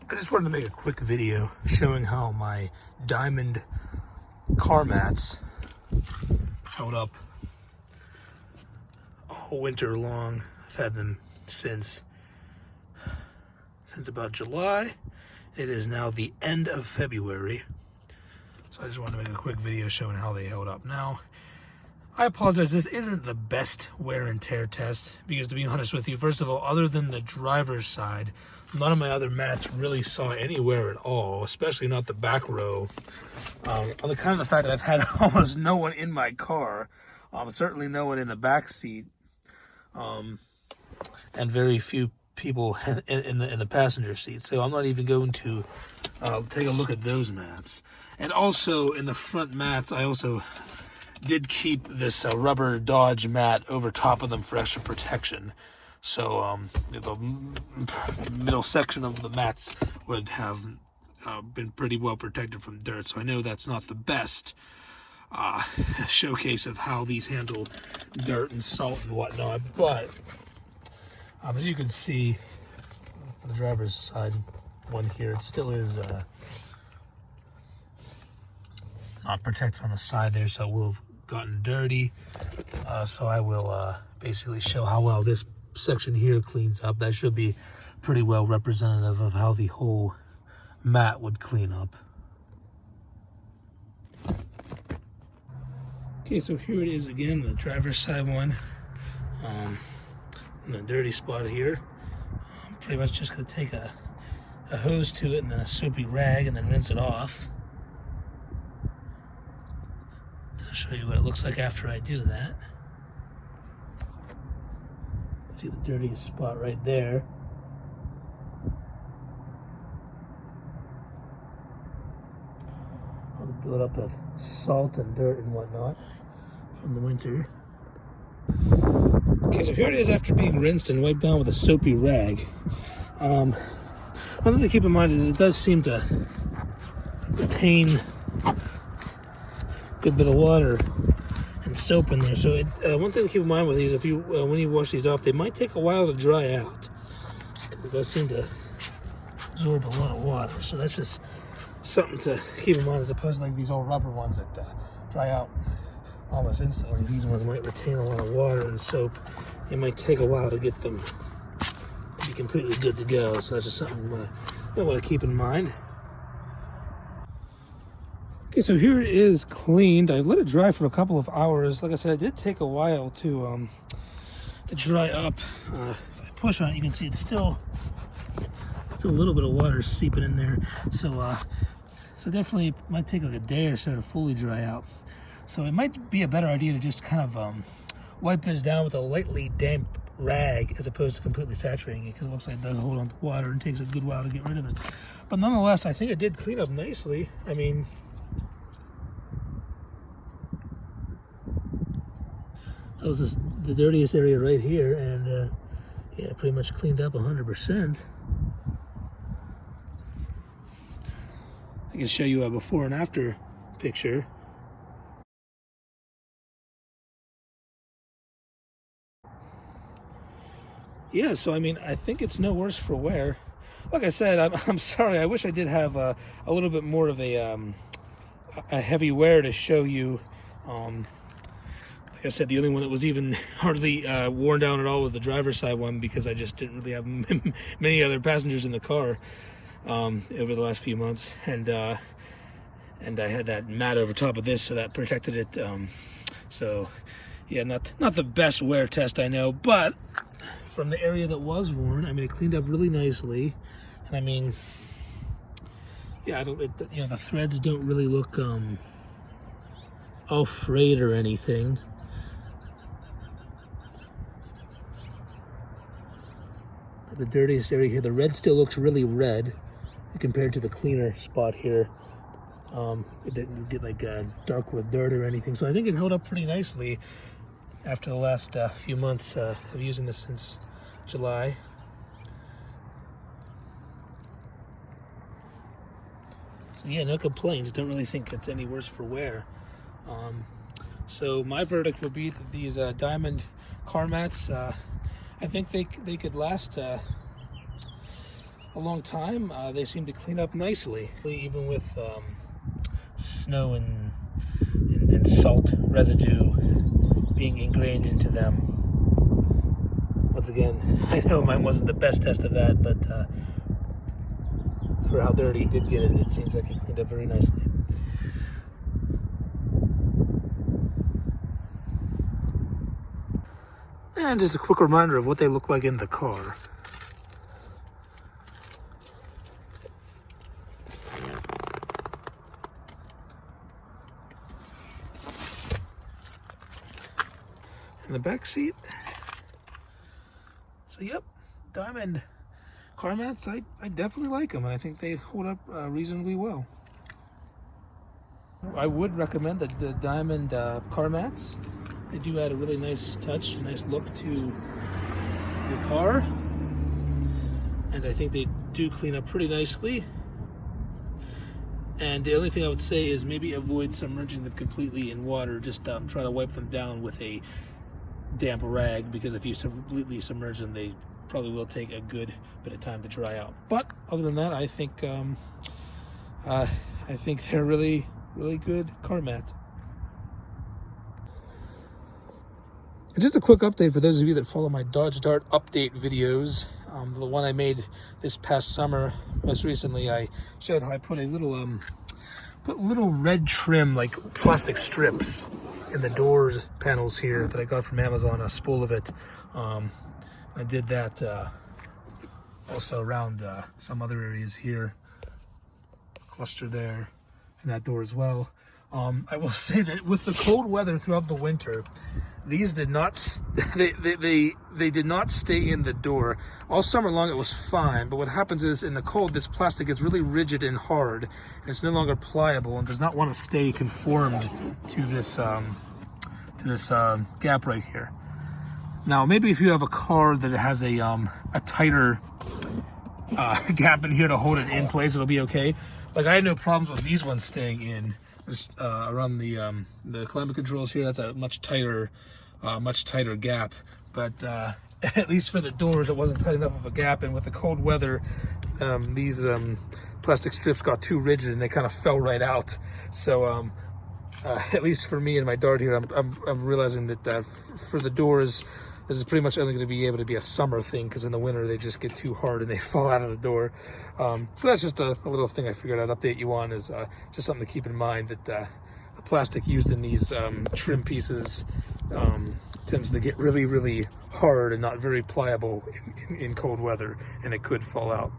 I just wanted to make a quick video showing how my Diamond car mats held up all winter long. I've had them since about July. It is now the end of February. So I just wanted to make a quick video showing how they held up. Now, I apologize, this isn't the best wear and tear test because, to be honest with you, first of all, other than the driver's side, none of my other mats really saw any wear at all, especially not the back row. On the kind of the fact that I've had almost no one in my car, certainly no one in the back seat, and very few people in the passenger seat. So I'm not even going to take a look at those mats. And also in the front mats, I also did keep this rubber Dodge mat over top of them for extra protection. So the middle section of the mats would have been pretty well protected from dirt. So I know that's not the best showcase of how these handle dirt and salt and whatnot. But as you can see, on the driver's side one here, it still is not protected on the side there, so it will have gotten dirty. So I will basically show how well this section here cleans up. That should be pretty well representative of how the whole mat would clean up. Okay, so here it is again, the driver's side one. In the dirty spot here. I'm pretty much just going to take a hose to it and then a soapy rag and then rinse it off. Then I'll show you what it looks like after I do that. See the dirtiest spot right there. All the buildup of salt and dirt and whatnot from the winter. Okay, so here it is after being rinsed and wiped down with a soapy rag. One thing to keep in mind is it does seem to retain a good bit of water and soap in there. So one thing to keep in mind with these, if you when you wash these off, they might take a while to dry out because it does seem to absorb a lot of water. So that's just something to keep in mind, as opposed to like these old rubber ones that dry out almost instantly. These ones might retain a lot of water and soap. It might take a while to get them to be completely good to go. So that's just something you want to keep in mind. Okay, so here it is cleaned. I let it dry for a couple of hours. Like I said, it did take a while to dry up. If I push on it, you can see it's still a little bit of water seeping in there. So definitely it might take like a day or so to fully dry out. So it might be a better idea to just kind of wipe this down with a lightly damp rag as opposed to completely saturating it, because it looks like it does hold on to water and takes a good while to get rid of it. But nonetheless, I think it did clean up nicely. I mean, that was just the dirtiest area right here, and yeah, pretty much cleaned up 100%. I can show you a before and after picture. Yeah, so I mean, I think it's no worse for wear. Like I said, I'm sorry. I wish I did have a little bit more of a heavy wear to show you. Like I said, the only one that was even hardly worn down at all was the driver's side one, because I just didn't really have many other passengers in the car over the last few months, and I had that mat over top of this, so that protected it. So yeah, not the best wear test, I know, but from the area that was worn, I mean, it cleaned up really nicely. And I mean, yeah, the threads don't really look all frayed or anything. But the dirtiest area here, the red still looks really red compared to the cleaner spot here. It didn't get like dark with dirt or anything, so I think it held up pretty nicely after the last few months of using this since July. So yeah, no complaints. Don't really think it's any worse for wear. So my verdict would be that these Diamond car mats, I think they could last a long time, they seem to clean up nicely, even with snow and salt residue being ingrained into them. Once again, I know mine wasn't the best test of that, but for how dirty it did get it, it seems like it cleaned up very nicely. And just a quick reminder of what they look like in the car. In the back seat. So yep, Diamond car mats, I definitely like them, and I think they hold up reasonably well. I would recommend the Diamond car mats. They do add a really nice touch, a nice look to your car, and I think they do clean up pretty nicely. And the only thing I would say is maybe avoid submerging them completely in water. Just try to wipe them down with a damp rag, because if you completely submerge them, they probably will take a good bit of time to dry out. But other than that, I think they're really good car mat. And just a quick update for those of you that follow my Dodge Dart update videos. The one I made this past summer, most recently, I showed how I put a little red trim, like plastic strips, in the doors panels here that I got from Amazon, a spool of it. I did that also around some other areas here, cluster there, and that door as well. I will say that with the cold weather throughout the winter, these did not they did not stay in the door all summer long. It was fine, but what happens is in the cold, this plastic gets really rigid and hard, and it's no longer pliable and does not want to stay conformed to this gap right here. Now, maybe if you have a car that has a tighter gap in here to hold it in place, it'll be okay. Like, I had no problems with these ones staying in. Just around the climate controls here, that's a much tighter gap. But at least for the doors, it wasn't tight enough of a gap. And with the cold weather, these plastic strips got too rigid and they kind of fell right out. So at least for me and my Dart here, I'm realizing that for the doors, this is pretty much only going to be able to be a summer thing, because in the winter they just get too hard and they fall out of the door. So that's just a little thing I figured I'd update you on, is just something to keep in mind, that the plastic used in these trim pieces tends to get really hard and not very pliable in cold weather, and it could fall out.